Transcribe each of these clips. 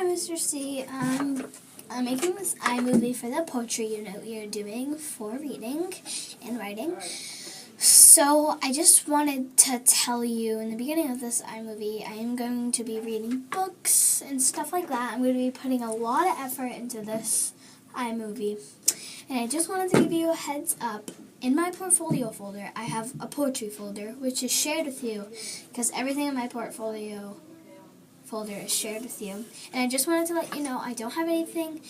Mr. C. I'm making this iMovie for the poetry unit we are doing for reading and writing. So I just wanted to tell you in the beginning of this iMovie, I am going to be reading books and stuff like that. I'm going to be putting a lot of effort into this iMovie. And I just wanted to give you a heads up. In my portfolio folder, I have a poetry folder, which is shared with you because everything in my portfolio folder is shared with you. And I just wanted to let you know I don't have anything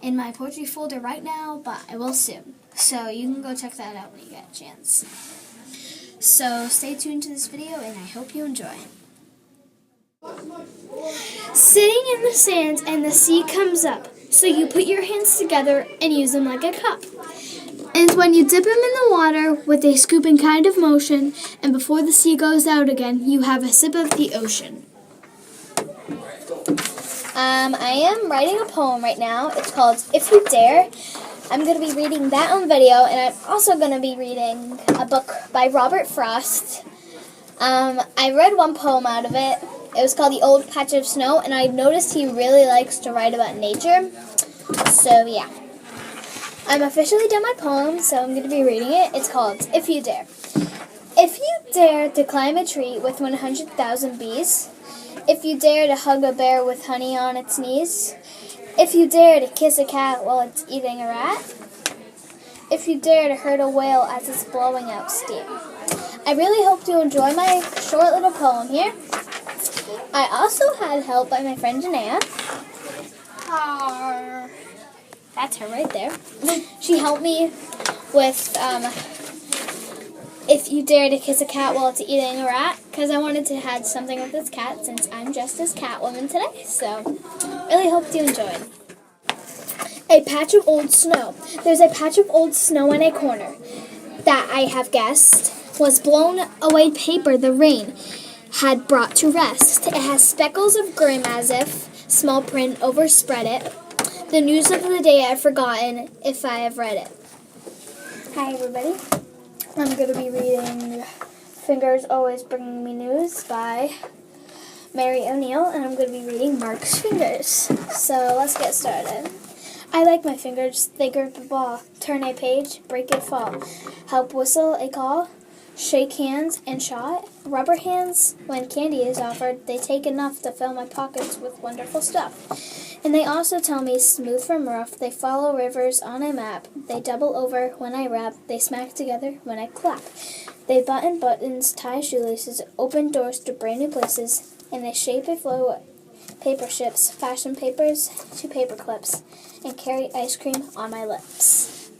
in my poetry folder right now, but I will soon. So you can go check that out when you get a chance. So stay tuned to this video and I hope you enjoy. Sitting in the sand and the sea comes up, so you put your hands together and use them like a cup. And when you dip them in the water with a scooping kind of motion, and before the sea goes out again, you have a sip of the ocean. I am writing a poem right now. It's called If You Dare. I'm going to be reading that on video, and I'm also going to be reading a book by Robert Frost. I read one poem out of it. It was called The Old Patch of Snow, and I noticed he really likes to write about nature. So, yeah. I'm officially done my poem, so I'm going to be reading it. It's called If You Dare. If you dare to climb a tree with 100,000 bees, if you dare to hug a bear with honey on its knees, if you dare to kiss a cat while it's eating a rat, if you dare to hurt a whale as it's blowing out steam. I really hope you enjoy my short little poem here. I also had help by my friend Janaea. That's her right there. She helped me with If You Dare to Kiss a Cat While It's Eating a Rat, because I wanted to have something with this cat since I'm dressed as Catwoman today. So, really hope you enjoyed. A patch of old snow. There's a patch of old snow in a corner that I have guessed was blown away paper the rain had brought to rest. It has speckles of grim as if small print overspread it. The news of the day I've forgotten if I have read it. Hi everybody. I'm going to be reading Fingers Always Bringing Me News by Mary O'Neill, and I'm going to be reading Mark's Fingers. So let's get started. I like my fingers, they grip a ball, turn a page, break a fall, help whistle a call, shake hands and shot, rubber hands when candy is offered, they take enough to fill my pockets with wonderful stuff. And they also tell me smooth from rough, they follow rivers on a map, they double over when I rap, they smack together when I clap. They button buttons, tie shoelaces, open doors to brand new places, and they shape a flow paper ships, fashion papers to paper clips, and carry ice cream on my lips.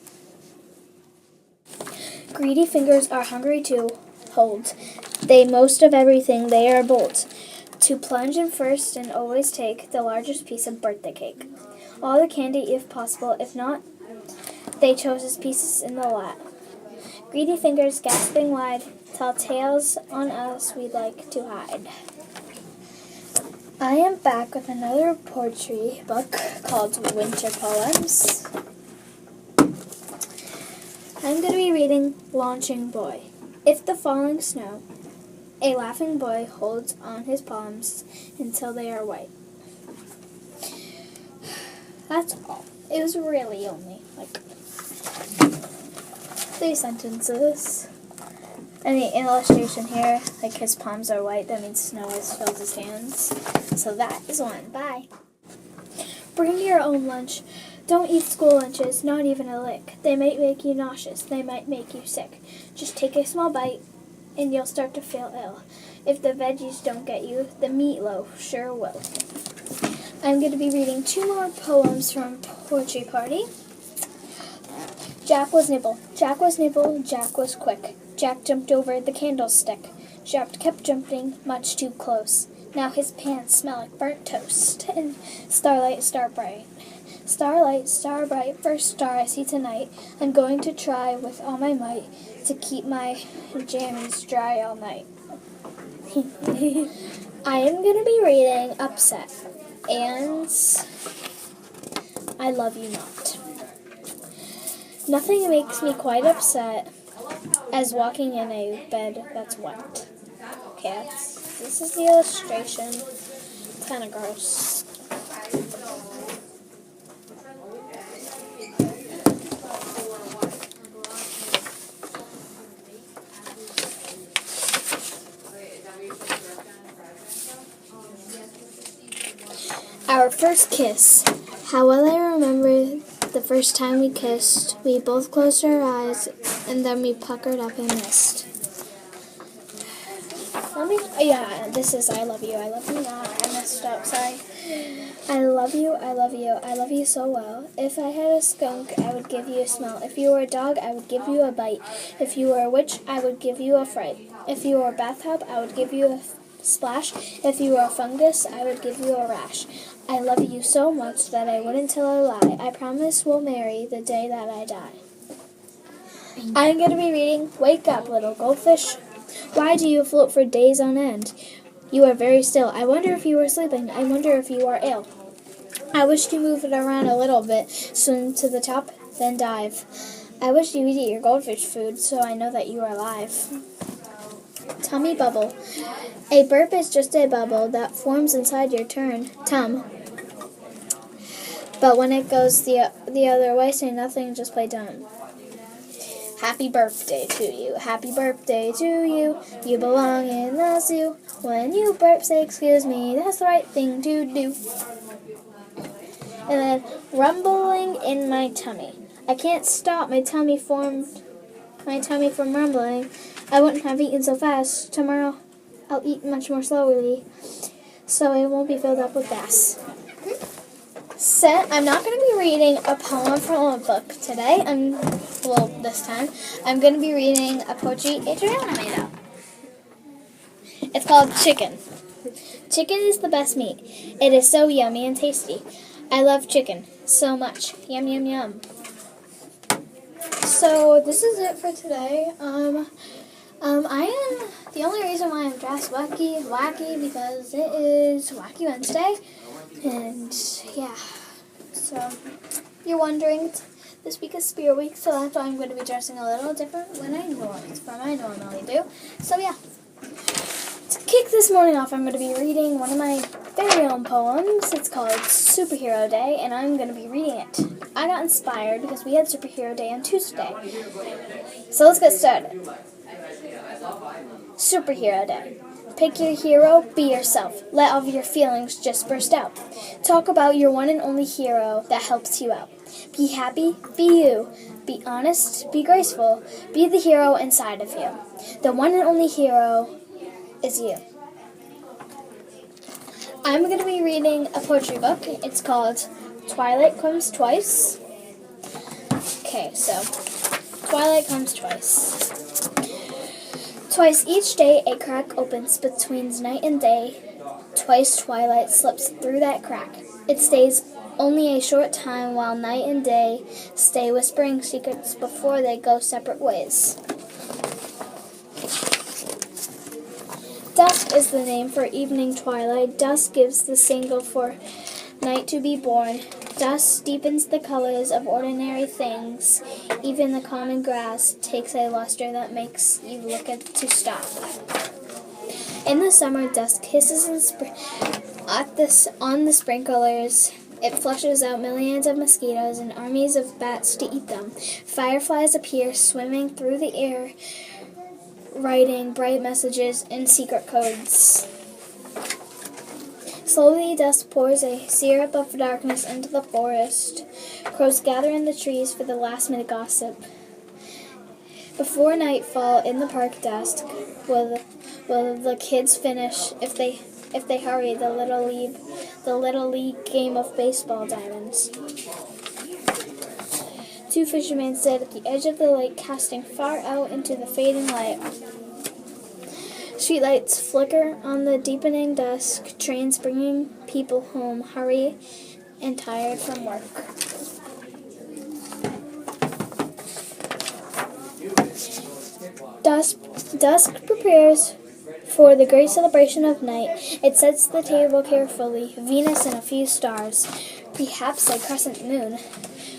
Greedy fingers are hungry to hold. They most of everything, they are bold. To plunge in first and always take the largest piece of birthday cake. All the candy if possible, if not, they chose as pieces in the lot. Greedy fingers gasping wide, tell tales on us we'd like to hide. I am back with another poetry book called Winter Poems. I'm going to be reading Launching Boy. If the falling snow, a laughing boy holds on his palms until they are white. That's all. It was really only like 3 sentences. And the illustration here, like his palms are white, that means snow has filled his hands. So that is one. Bye. Bring your own lunch. Don't eat school lunches, not even a lick. They might make you nauseous. They might make you sick. Just take a small bite, and you'll start to feel ill. If the veggies don't get you, the meatloaf sure will. I'm going to be reading 2 more poems from Poetry Party. Jack was nibble. Jack was nibble. Jack was quick. Jack jumped over the candlestick. Jack kept jumping much too close. Now his pants smell like burnt toast. And starlight, star bright. Starlight, star bright, first star I see tonight. I'm going to try with all my might to keep my jammies dry all night. I am going to be reading Upset and I Love You Not. Nothing makes me quite upset as walking in a bed that's wet. Okay, this is the illustration. It's kind of gross. Our first kiss. How well I remember the first time we kissed. We both closed our eyes, and then we puckered up and missed. This is I love you. I love you not. I messed up, sorry. I love you, I love you, I love you so well. If I had a skunk, I would give you a smell. If you were a dog, I would give you a bite. If you were a witch, I would give you a fright. If you were a bathtub, I would give you a splash. If you were a fungus, I would give you a rash. I love you so much that I wouldn't tell a lie. I promise we'll marry the day that I die. I'm going to be reading Wake Up, Little Goldfish. Why do you float for days on end? You are very still. I wonder if you are sleeping. I wonder if you are ill. I wish you moved it around a little bit. Swim to the top, then dive. I wish you would eat your goldfish food so I know that you are alive. Tummy bubble. A burp is just a bubble that forms inside your tum. But when it goes the other way, say nothing, just play dumb. Happy birthday to you, happy birthday to you. You belong in the zoo. When you burp, say excuse me, that's the right thing to do. And then rumbling in my tummy. I can't stop my tummy from rumbling. I wouldn't have eaten so fast. Tomorrow I'll eat much more slowly, so it won't be filled up with gas. I'm not going to be reading a poem from a book today. This time. I'm going to be reading a poetry Adriana made up. It's called Chicken. Chicken is the best meat. It is so yummy and tasty. I love chicken so much. Yum, yum, yum. So this is it for today. The only reason why I'm dressed wacky because it is Wacky Wednesday. And yeah, so you're wondering, this week is Spirit Week, so that's why I'm going to be dressing a little different from I normally do. So yeah, to kick this morning off, I'm going to be reading one of my very own poems. It's called Superhero Day, and I'm going to be reading it. I got inspired because we had Superhero Day on Tuesday. So let's get started. Superhero Day. Pick your hero, be yourself. Let all of your feelings just burst out. Talk about your one and only hero that helps you out. Be happy, be you. Be honest, be graceful. Be the hero inside of you. The one and only hero is you. I'm going to be reading a poetry book. It's called Twilight Comes Twice. Okay, so Twilight comes twice. Twice each day a crack opens between night and day. Twice twilight slips through that crack. It stays only a short time while night and day stay whispering secrets before they go separate ways. Dusk is the name for evening twilight. Dusk gives the signal for night to be born. Dusk deepens the colors of ordinary things. Even the common grass takes a luster that makes you look to stop. In the summer, dusk hisses on the sprinklers. It flushes out millions of mosquitoes and armies of bats to eat them. Fireflies appear swimming through the air, writing bright messages and secret codes. Slowly, dusk pours a syrup of darkness into the forest. Crows gather in the trees for the last-minute gossip. Before nightfall, in the park dusk, will the kids finish, if they hurry, the little league game of baseball diamonds. Two fishermen sit at the edge of the lake, casting far out into the fading light. Streetlights flicker on the deepening dusk. Trains bringing people home, hurry and tired from work. Dusk prepares for the great celebration of night. It sets the table carefully, Venus and a few stars, perhaps a crescent moon.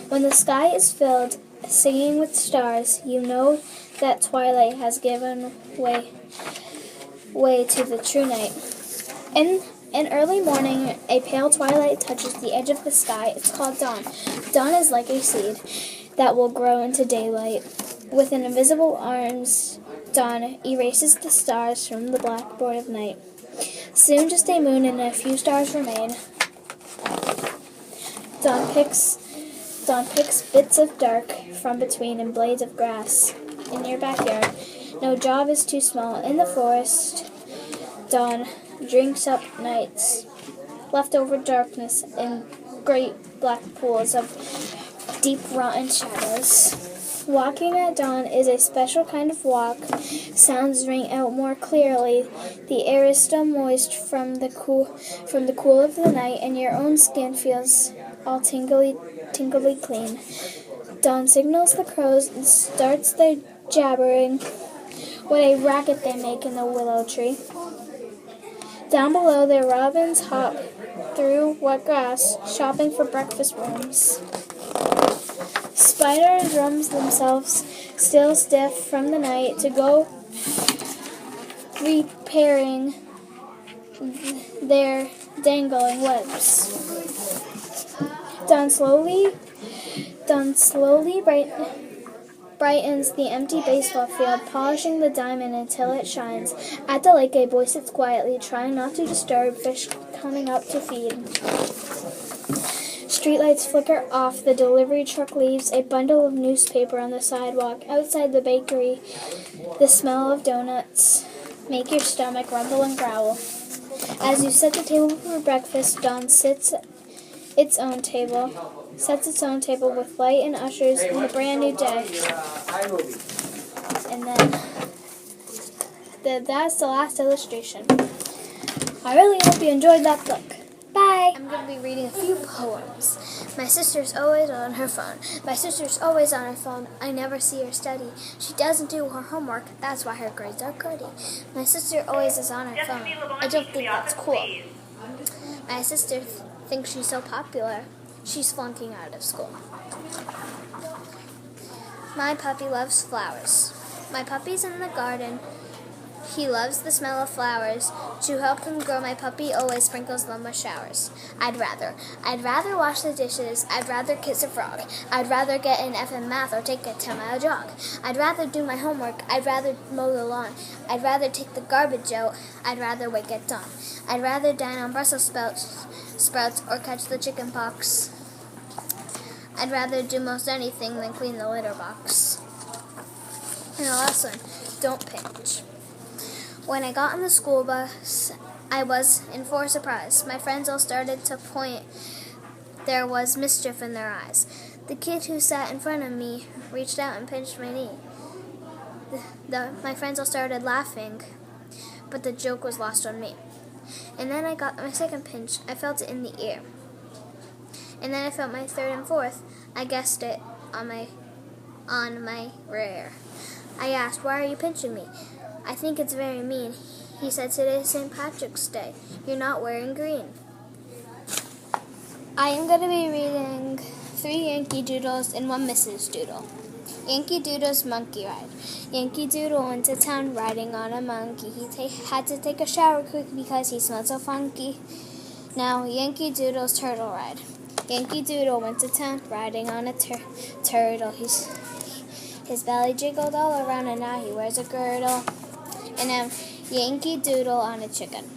When the sky is filled, singing with stars, you know that twilight has given way to the true night. In early morning, a pale twilight touches the edge of the sky. It's called dawn. Dawn is like a seed that will grow into daylight. With an invisible arms, dawn erases the stars from the blackboard of night. Soon just a moon and a few stars remain. Dawn picks bits of dark from between and blades of grass in your backyard. No job is too small. In the forest, Dawn drinks up night's leftover darkness in great black pools of deep rotten shadows. Walking at dawn is a special kind of walk. Sounds ring out more clearly. The air is still moist from the cool of the night, and your own skin feels all tingly clean. Dawn signals the crows and starts their jabbering. What a racket they make in the willow tree. Down below, the robins hop through wet grass, shopping for breakfast worms. Spiders drums themselves still stiff from the night to go repairing their dangling webs. Dawn slowly brightens the empty baseball field, polishing the diamond until it shines. At the lake, a boy sits quietly, trying not to disturb fish coming up to feed. Streetlights flicker off. The delivery truck leaves a bundle of newspaper on the sidewalk. Outside the bakery, the smell of donuts make your stomach rumble and growl. As you set the table for breakfast, Dawn sets its own table with light and ushers in a brand new day. And then that's the last illustration. I really hope you enjoyed that book. Bye! I'm going to be reading a few poems. My sister's always on her phone. I never see her study. She doesn't do her homework. That's why her grades are gritty. My sister always is on her phone. I don't think that's cool. My sister thinks she's so popular. She's flunking out of school. My puppy loves flowers. My puppy's in the garden. He loves the smell of flowers. To help him grow, my puppy always sprinkles them with showers. I'd rather wash the dishes. I'd rather kiss a frog. I'd rather get an F in math or take a 10-mile jog. I'd rather do my homework. I'd rather mow the lawn. I'd rather take the garbage out. I'd rather wake at dawn. I'd rather dine on Brussels sprouts or catch the chicken pox. I'd rather do most anything than clean the litter box. And the last one, don't pinch. When I got on the school bus, I was in for a surprise. My friends all started to point. There was mischief in their eyes. The kid who sat in front of me reached out and pinched my knee. My friends all started laughing, but the joke was lost on me. And then I got my second pinch. I felt it in the ear. And then I felt my third and fourth. I guessed it on my rear. I asked, "Why are you pinching me?" "I think it's very mean." He said, "Today's St. Patrick's Day. You're not wearing green." I am going to be reading 3 Yankee Doodles and 1 Mrs. Doodle. Yankee Doodle's Monkey Ride. Yankee Doodle went to town riding on a monkey. He had to take a shower quick because he smelled so funky. Now, Yankee Doodle's Turtle Ride. Yankee Doodle went to town riding on a turtle. His belly jiggled all around, and now he wears a girdle. And now, Yankee Doodle on a chicken.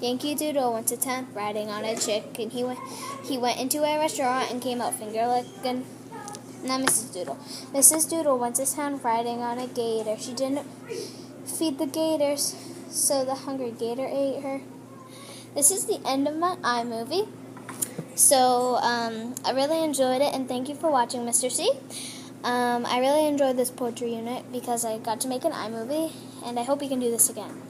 Yankee Doodle went to town riding on a chicken. He went into a restaurant and came out finger-licking. Now Mrs. Doodle. Mrs. Doodle went to town riding on a gator. She didn't feed the gators, so the hungry gator ate her. This is the end of my iMovie. So, I really enjoyed it, and thank you for watching, Mr. C. I really enjoyed this poetry unit because I got to make an iMovie, and I hope you can do this again.